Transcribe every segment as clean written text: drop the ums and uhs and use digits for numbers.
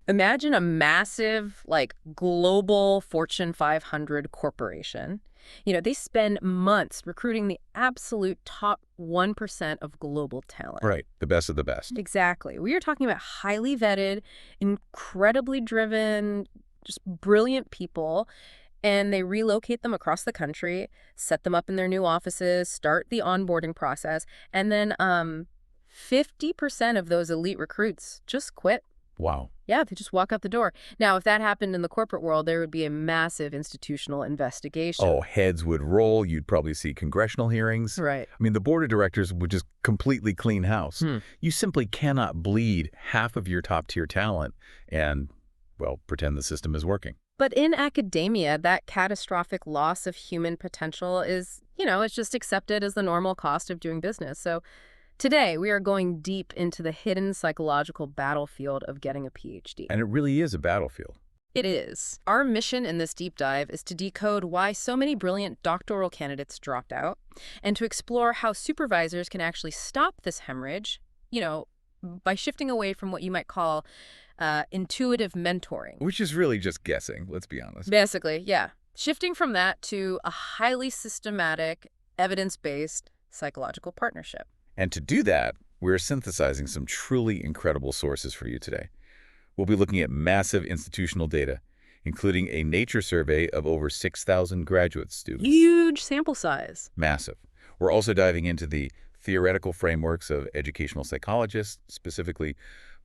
Imagine a massive, like, global Fortune 500 corporation. They spend months recruiting the absolute top 1% of global talent. Right. The best of the best. Exactly. We are talking about highly vetted, incredibly driven, just brilliant people, and they relocate them across the country, set them up in their new offices, start the onboarding process, and then 50% of those elite recruits just quit. Wow. Yeah, they just walk out the door. Now, if that happened in the corporate world, there would be a massive institutional investigation. Oh, heads would roll. You'd probably see congressional hearings. Right. I mean, the board of directors would just completely clean house. Hmm. You simply cannot bleed half of your top-tier talent and, well, pretend the system is working. But in academia, that catastrophic loss of human potential is, it's just accepted as the normal cost of doing business. So today, we are going deep into the hidden psychological battlefield of getting a Ph.D. And it really is a battlefield. It is. Our mission in this deep dive is to decode why so many brilliant doctoral candidates dropped out and to explore how supervisors can actually stop this hemorrhage, by shifting away from what you might call intuitive mentoring. Which is really just guessing, let's be honest. Basically, yeah. Shifting from that to a highly systematic, evidence-based psychological partnership. And to do that, we're synthesizing some truly incredible sources for you today. We'll be looking at massive institutional data, including a nature survey of over 6,000 graduate students. Huge sample size. Massive. We're also diving into the theoretical frameworks of educational psychologists, specifically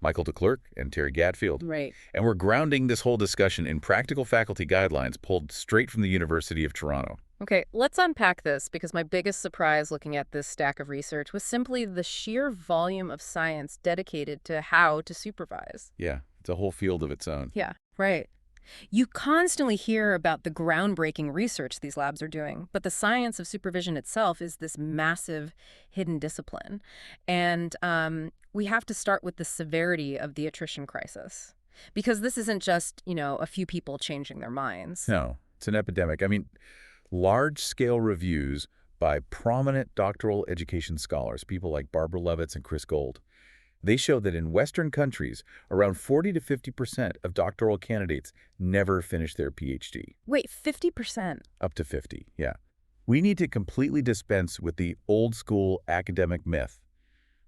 Michael DeClercq and Terry Gatfield. Right. And we're grounding this whole discussion in practical faculty guidelines pulled straight from the University of Toronto. Okay, let's unpack this because my biggest surprise looking at this stack of research was simply the sheer volume of science dedicated to how to supervise. Yeah, it's a whole field of its own. Yeah, right. You constantly hear about the groundbreaking research these labs are doing, but the science of supervision itself is this massive hidden discipline. And we have to start with the severity of the attrition crisis. Because this isn't just, a few people changing their minds. No, it's an epidemic. I mean, large-scale reviews by prominent doctoral education scholars, people like Barbara Levitz and Chris Gold, they show that in Western countries, around 40 to 50% of doctoral candidates never finish their Ph.D. Wait, 50%? Up to 50, yeah. We need to completely dispense with the old-school academic myth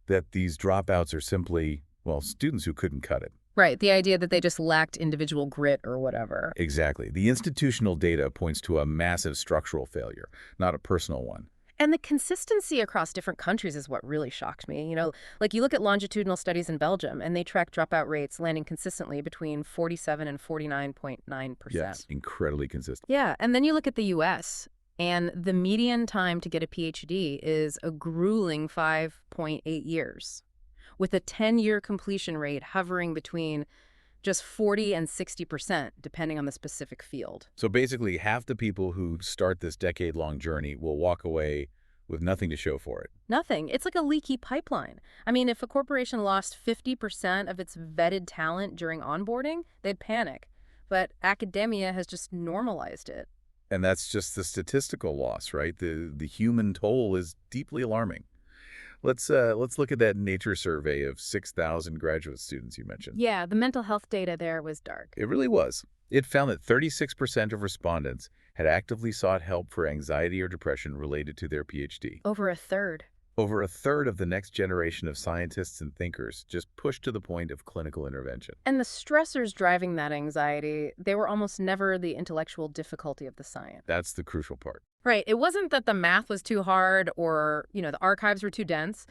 that these dropouts are simply, well, students who couldn't cut it. Right, the idea that they just lacked individual grit or whatever. Exactly. The institutional data points to a massive structural failure, not a personal one. And the consistency across different countries is what really shocked me. Like you look at longitudinal studies in Belgium, and they track dropout rates landing consistently between 47 and 49.9%. Yes, incredibly consistent. Yeah, and then you look at the U.S., and the median time to get a Ph.D. is a grueling 5.8 years, with a 10-year completion rate hovering between just 40 and 60%, depending on the specific field. So basically, half the people who start this decade-long journey will walk away with nothing to show for it. Nothing. It's like a leaky pipeline. I mean, if a corporation lost 50% of its vetted talent during onboarding, they'd panic. But academia has just normalized it. And that's just the statistical loss, right? The human toll is deeply alarming. Let's look at that nature survey of 6,000 graduate students you mentioned. Yeah, the mental health data there was dark. It really was. It found that 36% of respondents had actively sought help for anxiety or depression related to their Ph.D. Over a third. Over a third of the next generation of scientists and thinkers just pushed to the point of clinical intervention. And the stressors driving that anxiety, they were almost never the intellectual difficulty of the science. That's the crucial part. Right. It wasn't that the math was too hard or, the archives were too dense.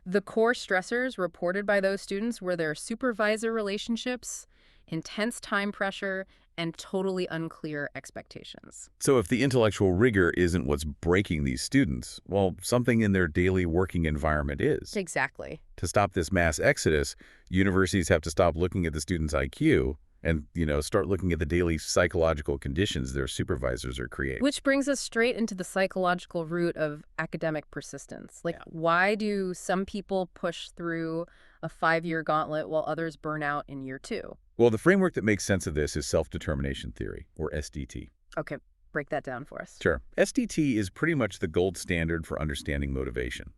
The core stressors reported by those students were their supervisor relationships, intense time pressure, and totally unclear expectations. So if the intellectual rigor isn't what's breaking these students, well, something in their daily working environment is. Exactly. To stop this mass exodus, universities have to stop looking at the student's IQ and, start looking at the daily psychological conditions their supervisors are creating. Which brings us straight into the psychological root of academic persistence. Why do some people push through a 5-year gauntlet while others burn out in year 2? Well, the framework that makes sense of this is self-determination theory, or SDT. Okay, break that down for us. Sure. SDT is pretty much the gold standard for understanding motivation.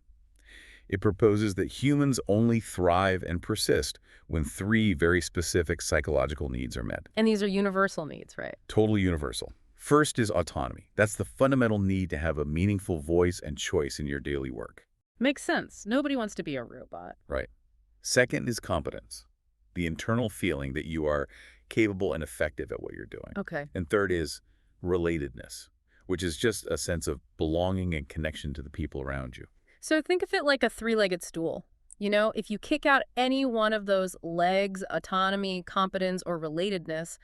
It proposes that humans only thrive and persist when three very specific psychological needs are met. And these are universal needs, right? Totally universal. First is autonomy. That's the fundamental need to have a meaningful voice and choice in your daily work. Makes sense. Nobody wants to be a robot. Right. Second is competence, the internal feeling that you are capable and effective at what you're doing. Okay. And third is relatedness, which is just a sense of belonging and connection to the people around you. So think of it like a three-legged stool. You know, if you kick out any one of those legs, autonomy, competence, or relatedness,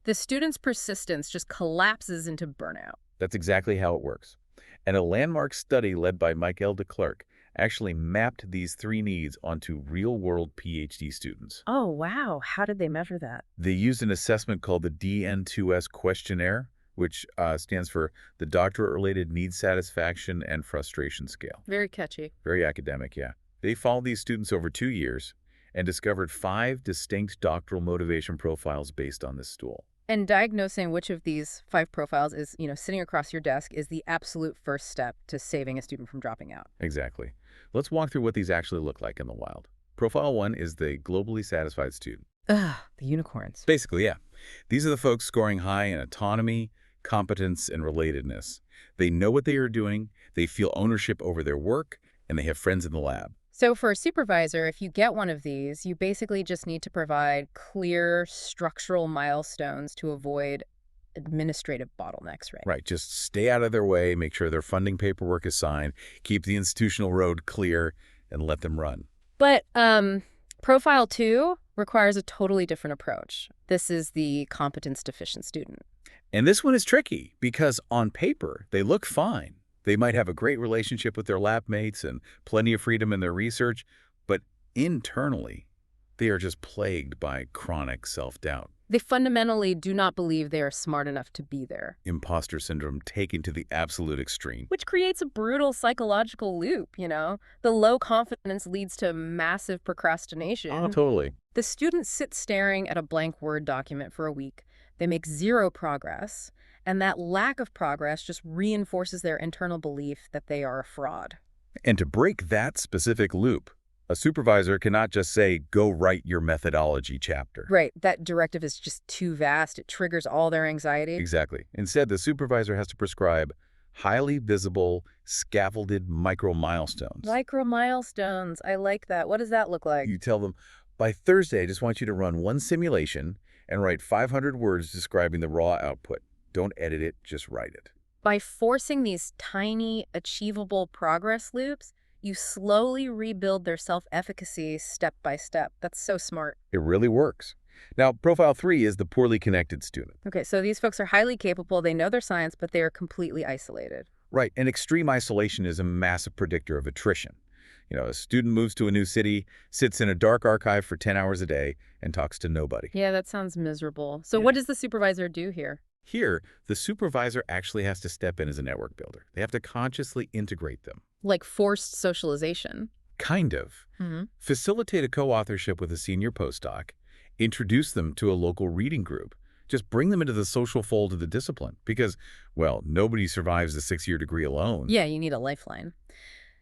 the student's persistence just collapses into burnout. That's exactly how it works. And a landmark study led by Michael de Klerk actually mapped these three needs onto real-world Ph.D. students. Oh, wow. How did they measure that? They used an assessment called the DN2S questionnaire, which stands for the Doctorate-Related Need Satisfaction and Frustration Scale. Very catchy. Very academic, yeah. They followed these students over 2 years and discovered 5 distinct doctoral motivation profiles based on this stool. And diagnosing which of these 5 profiles is, sitting across your desk is the absolute first step to saving a student from dropping out. Exactly. Let's walk through what these actually look like in the wild. Profile 1 is the globally satisfied student. Ugh, the unicorns. Basically, yeah. These are the folks scoring high in autonomy, competence, and relatedness. They know what they are doing, they feel ownership over their work, and they have friends in the lab. So for a supervisor, if you get one of these, you basically just need to provide clear structural milestones to avoid administrative bottlenecks, right? Right, just stay out of their way, make sure their funding paperwork is signed, keep the institutional road clear, and let them run. But profile 2 requires a totally different approach. This is the competence deficient student. And this one is tricky because on paper, they look fine. They might have a great relationship with their lab mates and plenty of freedom in their research, but internally, they are just plagued by chronic self-doubt. They fundamentally do not believe they are smart enough to be there. Imposter syndrome taken to the absolute extreme. Which creates a brutal psychological loop, The low confidence leads to massive procrastination. Oh, totally. The students sit staring at a blank Word document for a week. They make zero progress. And that lack of progress just reinforces their internal belief that they are a fraud. And to break that specific loop, a supervisor cannot just say, go write your methodology chapter. Right. That directive is just too vast. It triggers all their anxiety. Exactly. Instead, the supervisor has to prescribe highly visible, scaffolded micro milestones. Micro milestones. I like that. What does that look like? You tell them, by Thursday, I just want you to run one simulation and write 500 words describing the raw output. Don't edit it, just write it. By forcing these tiny, achievable progress loops, you slowly rebuild their self-efficacy step by step. That's so smart. It really works. Now, profile 3 is the poorly connected student. Okay, so these folks are highly capable. They know their science, but they are completely isolated. Right, and extreme isolation is a massive predictor of attrition. A student moves to a new city, sits in a dark archive for 10 hours a day, and talks to nobody. Yeah, that sounds miserable. So what does the supervisor do here? Here, the supervisor actually has to step in as a network builder. They have to consciously integrate them. Like forced socialization? Kind of. Facilitate a co-authorship with a senior postdoc, introduce them to a local reading group, just bring them into the social fold of the discipline because, well, nobody survives the 6-year degree alone. Yeah, you need a lifeline.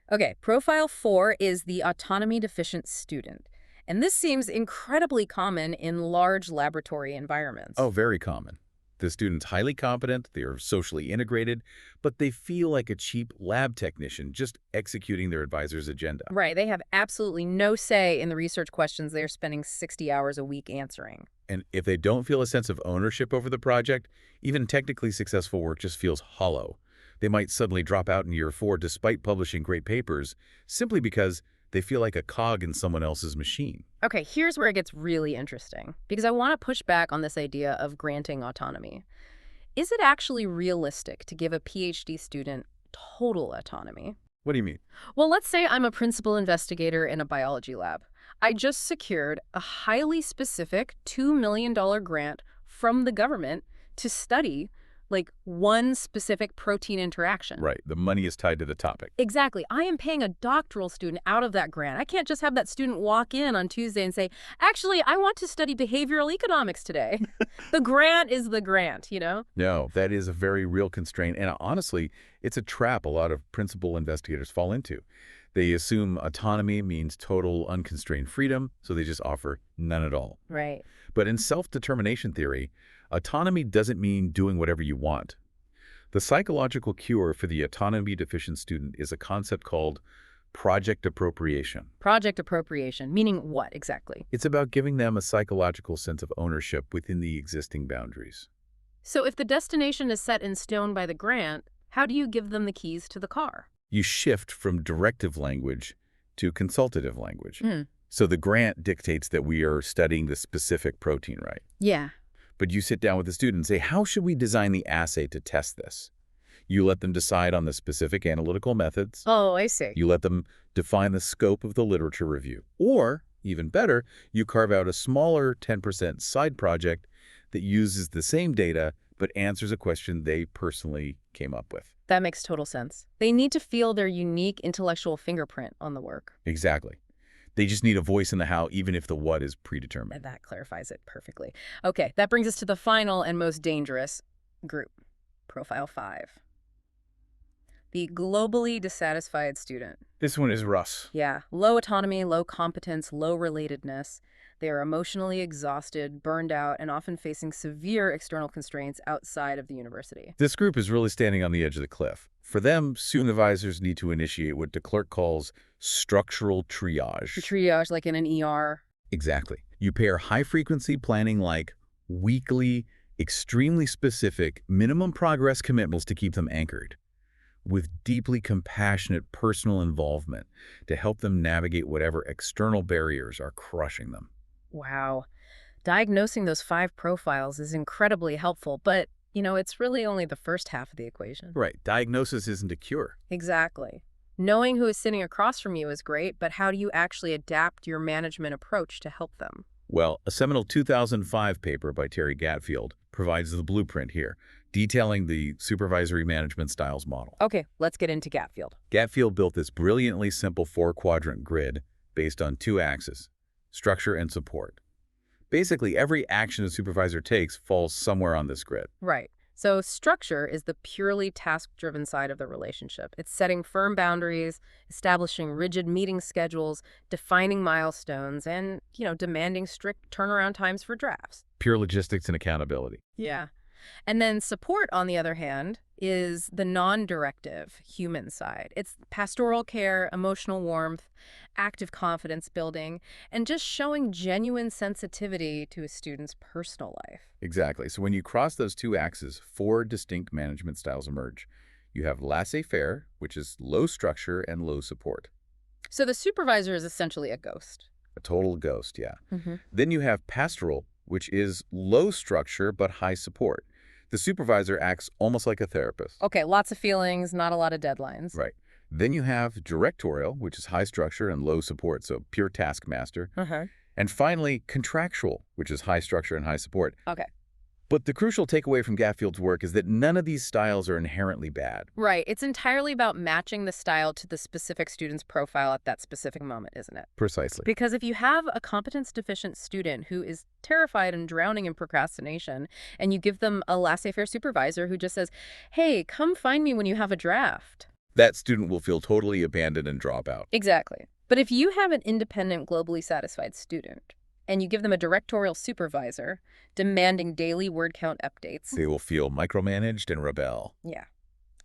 Okay, profile 4 is the autonomy deficient student. And this seems incredibly common in large laboratory environments. Oh, very common. The student's highly competent, they are socially integrated, but they feel like a cheap lab technician just executing their advisor's agenda. Right, they have absolutely no say in the research questions they're spending 60 hours a week answering. And if they don't feel a sense of ownership over the project, even technically successful work just feels hollow. They might suddenly drop out in year 4 despite publishing great papers, simply because they feel like a cog in someone else's machine. Okay, here's where it gets really interesting, because I want to push back on this idea of granting autonomy. Is it actually realistic to give a PhD student total autonomy? What do you mean? Well, let's say I'm a principal investigator in a biology lab. I just secured a highly specific $2 million grant from the government to study one specific protein interaction. Right. The money is tied to the topic. Exactly. I am paying a doctoral student out of that grant. I can't just have that student walk in on Tuesday and say, actually, I want to study behavioral economics today. The grant is the grant, No, that is a very real constraint. And honestly, it's a trap a lot of principal investigators fall into. They assume autonomy means total unconstrained freedom, so they just offer none at all. Right. But in self-determination theory, autonomy doesn't mean doing whatever you want. The psychological cure for the autonomy-deficient student is a concept called project appropriation. Project appropriation, meaning what exactly? It's about giving them a psychological sense of ownership within the existing boundaries. So if the destination is set in stone by the grant, how do you give them the keys to the car? You shift from directive language to consultative language. Hmm. So the grant dictates that we are studying the specific protein, right? Yeah. But you sit down with the student and say, how should we design the assay to test this? You let them decide on the specific analytical methods. Oh, I see. You let them define the scope of the literature review. Or, even better, you carve out a smaller 10% side project that uses the same data but answers a question they personally came up with. That makes total sense. They need to feel their unique intellectual fingerprint on the work. Exactly. They just need a voice in the how, even if the what is predetermined. And that clarifies it perfectly. Okay, that brings us to the final and most dangerous group, Profile 5. The globally dissatisfied student. This one is Russ. Yeah, low autonomy, low competence, low relatedness. They are emotionally exhausted, burned out, and often facing severe external constraints outside of the university. This group is really standing on the edge of the cliff. For them, supervisors need to initiate what de Klerk calls structural triage. Triage like in an ER. Exactly. You pair high-frequency planning like weekly, extremely specific, minimum progress commitments to keep them anchored, with deeply compassionate personal involvement to help them navigate whatever external barriers are crushing them. Wow. Diagnosing those 5 profiles is incredibly helpful, but, it's really only the first half of the equation. Right. Diagnosis isn't a cure. Exactly. Knowing who is sitting across from you is great, but how do you actually adapt your management approach to help them? Well, a seminal 2005 paper by Terry Gatfield provides the blueprint here, detailing the supervisory management styles model. Okay, let's get into Gatfield. Gatfield built this brilliantly simple 4-quadrant grid based on 2 axes, structure and support. Basically, every action a supervisor takes falls somewhere on this grid. Right. So structure is the purely task-driven side of the relationship. It's setting firm boundaries, establishing rigid meeting schedules, defining milestones, and, demanding strict turnaround times for drafts. Pure logistics and accountability. Yeah. And then support, on the other hand, is the non-directive human side. It's pastoral care, emotional warmth, active confidence building, and just showing genuine sensitivity to a student's personal life. Exactly. So when you cross those 2 axes, 4 distinct management styles emerge. You have laissez-faire, which is low structure and low support. So the supervisor is essentially a ghost. A total ghost, yeah. Mm-hmm. Then you have pastoral, which is low structure but high support. The supervisor acts almost like a therapist. Okay, lots of feelings, not a lot of deadlines. Right. Then you have directorial, which is high structure and low support, so pure taskmaster. Uh-huh. And finally, contractual, which is high structure and high support. Okay. But the crucial takeaway from Gatfield's work is that none of these styles are inherently bad. Right. It's entirely about matching the style to the specific student's profile at that specific moment, isn't it? Precisely. Because if you have a competence-deficient student who is terrified and drowning in procrastination, and you give them a laissez-faire supervisor who just says, hey, come find me when you have a draft. That student will feel totally abandoned and drop out. Exactly. But if you have an independent, globally satisfied student, and you give them a directorial supervisor demanding daily word count updates. They will feel micromanaged and rebel. Yeah.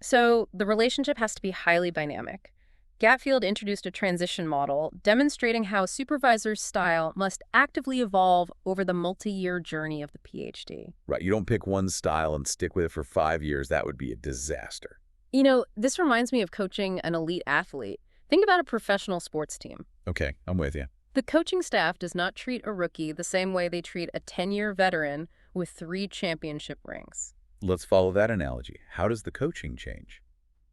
So the relationship has to be highly dynamic. Gatfield introduced a transition model demonstrating how a supervisor's style must actively evolve over the multi-year journey of the Ph.D. Right. You don't pick one style and stick with it for 5 years. That would be a disaster. This reminds me of coaching an elite athlete. Think about a professional sports team. Okay, I'm with you. The coaching staff does not treat a rookie the same way they treat a 10-year veteran with 3 championship rings. Let's follow that analogy. How does the coaching change?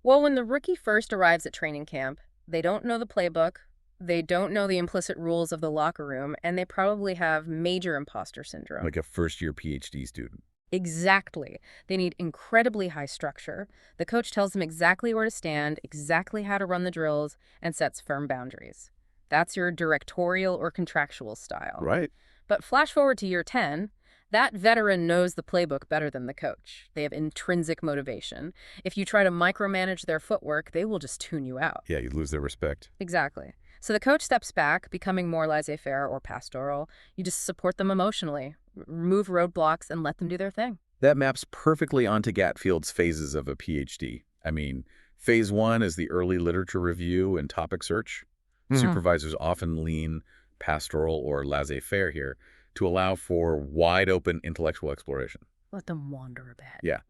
Well, when the rookie first arrives at training camp, they don't know the playbook, they don't know the implicit rules of the locker room, and they probably have major imposter syndrome. Like a first-year PhD student. Exactly. They need incredibly high structure. The coach tells them exactly where to stand, exactly how to run the drills, and sets firm boundaries. That's your directorial or contractual style. Right. But flash forward to year 10, That veteran knows the playbook better than the coach. They have intrinsic motivation. If you try to micromanage their footwork, they will just tune you out. Yeah, you lose their respect. Exactly. So the coach steps back, becoming more laissez-faire or pastoral. You just support them emotionally, remove roadblocks, and let them do their thing. That maps perfectly onto Gatfield's phases of a PhD. I mean, phase one is the early literature review and topic search. Supervisors often lean pastoral or laissez-faire here to allow for wide-open intellectual exploration. Let them wander a bit. Yeah.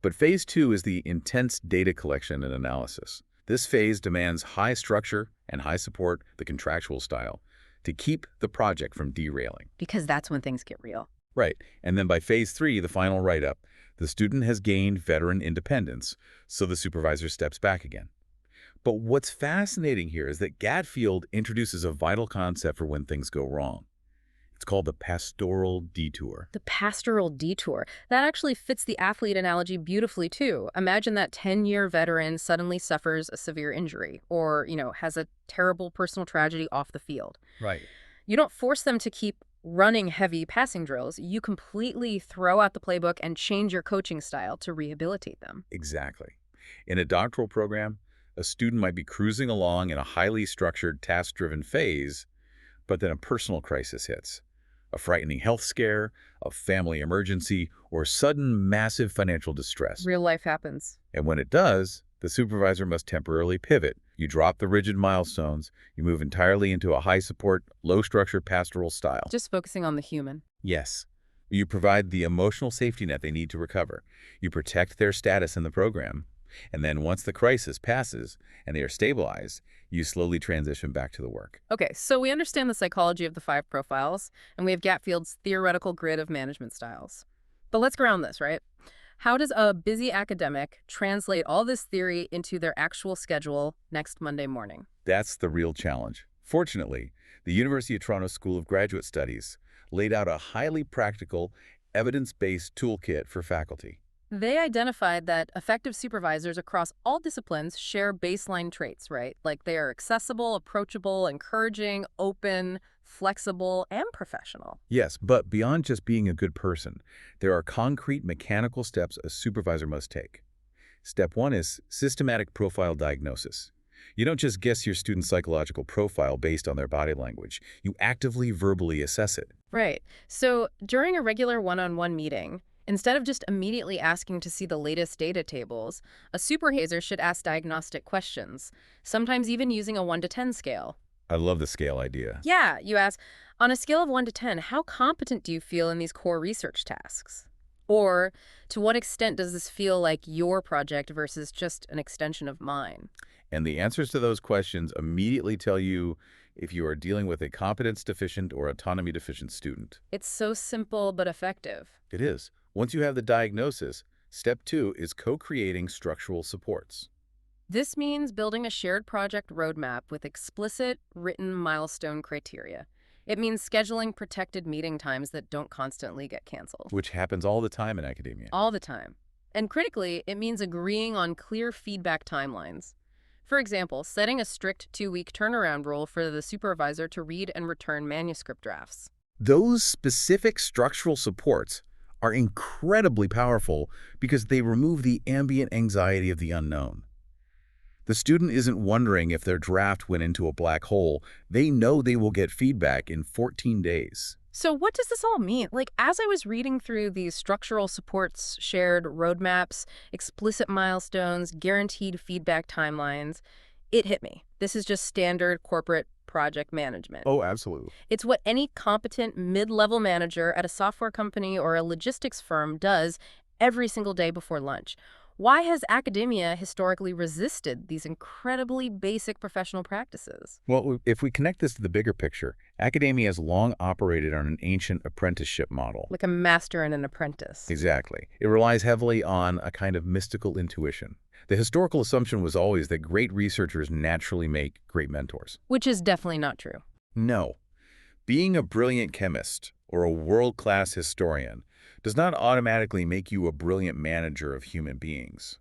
But phase two is the intense data collection and analysis. This phase demands high structure and high support, the contractual style, to keep the project from derailing. Because that's when things get real. Right. And then by phase three, the final write-up, the student has gained veteran independence, so the supervisor steps back again. But what's fascinating here is that Gatfield introduces a vital concept for when things go wrong. It's called the pastoral detour. The pastoral detour. That actually fits the athlete analogy beautifully, too. Imagine that 10-year veteran suddenly suffers a severe injury or, has a terrible personal tragedy off the field. Right. You don't force them to keep running heavy passing drills. You completely throw out the playbook and change your coaching style to rehabilitate them. Exactly. In a doctoral program, a student might be cruising along in a highly structured, task-driven phase, but then a personal crisis hits. A frightening health scare, a family emergency, or sudden massive financial distress. Real life happens. And when it does, the supervisor must temporarily pivot. You drop the rigid milestones, you move entirely into a high-support, low-structure pastoral style. Just focusing on the human. Yes. You provide the emotional safety net they need to recover. You protect their status in the program. And then once the crisis passes and they are stabilized, you slowly transition back to the work. Okay, so we understand the psychology of the 5 profiles, and we have Gatfield's theoretical grid of management styles. But let's ground this, right? How does a busy academic translate all this theory into their actual schedule next Monday morning? That's the real challenge. Fortunately, the University of Toronto School of Graduate Studies laid out a highly practical, evidence-based toolkit for faculty. They identified that effective supervisors across all disciplines share baseline traits, right? Like they are accessible, approachable, encouraging, open, flexible, and professional. Yes, but beyond just being a good person, there are concrete mechanical steps a supervisor must take. Step one is systematic profile diagnosis. You don't just guess your student's psychological profile based on their body language. You actively verbally assess it. Right. So during a regular one-on-one meeting, instead of just immediately asking to see the latest data tables, a supervisor should ask diagnostic questions, sometimes even using a 1 to 10 scale. I love the scale idea. Yeah, you ask, on a scale of 1 to 10, how competent do you feel in these core research tasks? Or, to what extent does this feel like your project versus just an extension of mine? And the answers to those questions immediately tell you if you are dealing with a competence-deficient or autonomy-deficient student. It's so simple but effective. It is. Once you have the diagnosis, step two is co-creating structural supports. This means building a shared project roadmap with explicit, written milestone criteria. It means scheduling protected meeting times that don't constantly get canceled. Which happens all the time in academia. All the time. And critically, it means agreeing on clear feedback timelines. For example, setting a strict 2-week turnaround rule for the supervisor to read and return manuscript drafts. Those specific structural supports are incredibly powerful because they remove the ambient anxiety of the unknown. The student isn't wondering if their draft went into a black hole. They know they will get feedback in 14 days. So what does this all mean? As I was reading through these structural supports, shared roadmaps, explicit milestones, guaranteed feedback timelines, it hit me. This is just standard corporate project management. Oh, absolutely. It's what any competent mid-level manager at a software company or a logistics firm does every single day before lunch. Why has academia historically resisted these incredibly basic professional practices? Well, if we connect this to the bigger picture, academia has long operated on an ancient apprenticeship model. Like a master and an apprentice. Exactly. It relies heavily on a kind of mystical intuition. The historical assumption was always that great researchers naturally make great mentors. Which is definitely not true. No. Being a brilliant chemist or a world-class historian does not automatically make you a brilliant manager of human beings.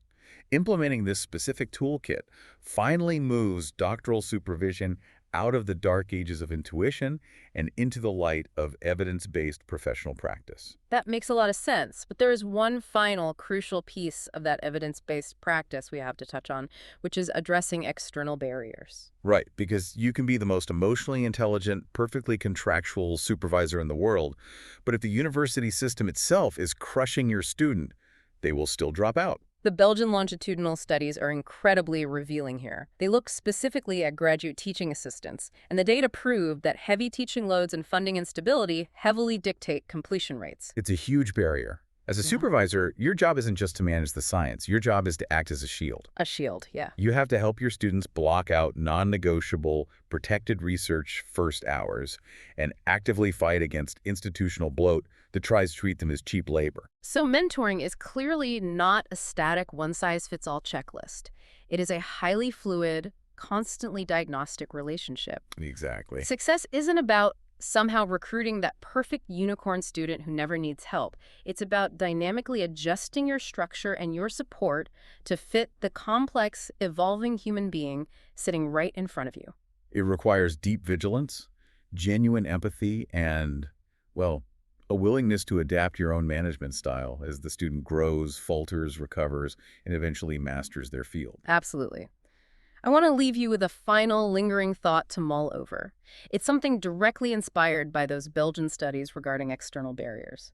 Implementing this specific toolkit finally moves doctoral supervision out of the dark ages of intuition and into the light of evidence-based professional practice. That makes a lot of sense, but there is one final crucial piece of that evidence-based practice we have to touch on, which is addressing external barriers. Right, because you can be the most emotionally intelligent, perfectly contractual supervisor in the world, but if the university system itself is crushing your student, they will still drop out. The Belgian longitudinal studies are incredibly revealing here. They look specifically at graduate teaching assistants, and the data prove that heavy teaching loads and funding instability heavily dictate completion rates. It's a huge barrier. As a Yeah. supervisor, your job isn't just to manage the science. Your job is to act as a shield. A shield, yeah. You have to help your students block out non-negotiable, protected research first hours and actively fight against institutional bloat that tries to treat them as cheap labor. So mentoring is clearly not a static one-size-fits-all checklist. It is a highly fluid, constantly diagnostic relationship. Exactly. Success isn't about somehow recruiting that perfect unicorn student who never needs help. It's about dynamically adjusting your structure and your support to fit the complex, evolving human being sitting right in front of you. It requires deep vigilance, genuine empathy, and, well, a willingness to adapt your own management style as the student grows, falters, recovers, and eventually masters their field. Absolutely. I want to leave you with a final lingering thought to mull over. It's something directly inspired by those Belgian studies regarding external barriers.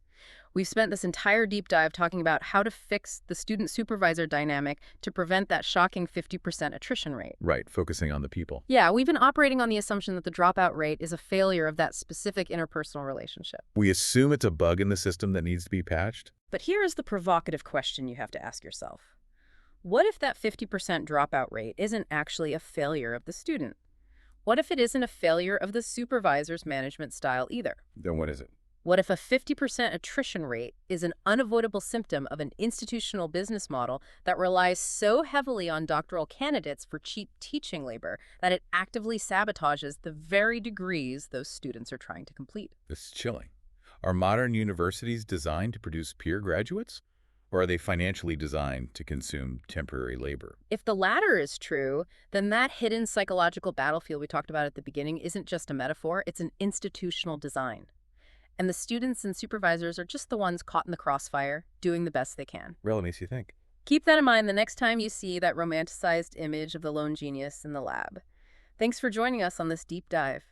We've spent this entire deep dive talking about how to fix the student-supervisor dynamic to prevent that shocking 50% attrition rate. Right, focusing on the people. Yeah, we've been operating on the assumption that the dropout rate is a failure of that specific interpersonal relationship. We assume it's a bug in the system that needs to be patched. But here is the provocative question you have to ask yourself. What if that 50% dropout rate isn't actually a failure of the student? What if it isn't a failure of the supervisor's management style either? Then what is it? What if a 50% attrition rate is an unavoidable symptom of an institutional business model that relies so heavily on doctoral candidates for cheap teaching labor that it actively sabotages the very degrees those students are trying to complete? This is chilling. Are modern universities designed to produce peer graduates? Or are they financially designed to consume temporary labor? If the latter is true, then that hidden psychological battlefield we talked about at the beginning isn't just a metaphor, it's an institutional design. And the students and supervisors are just the ones caught in the crossfire, doing the best they can. Really makes you think. Keep that in mind the next time you see that romanticized image of the lone genius in the lab. Thanks for joining us on this deep dive.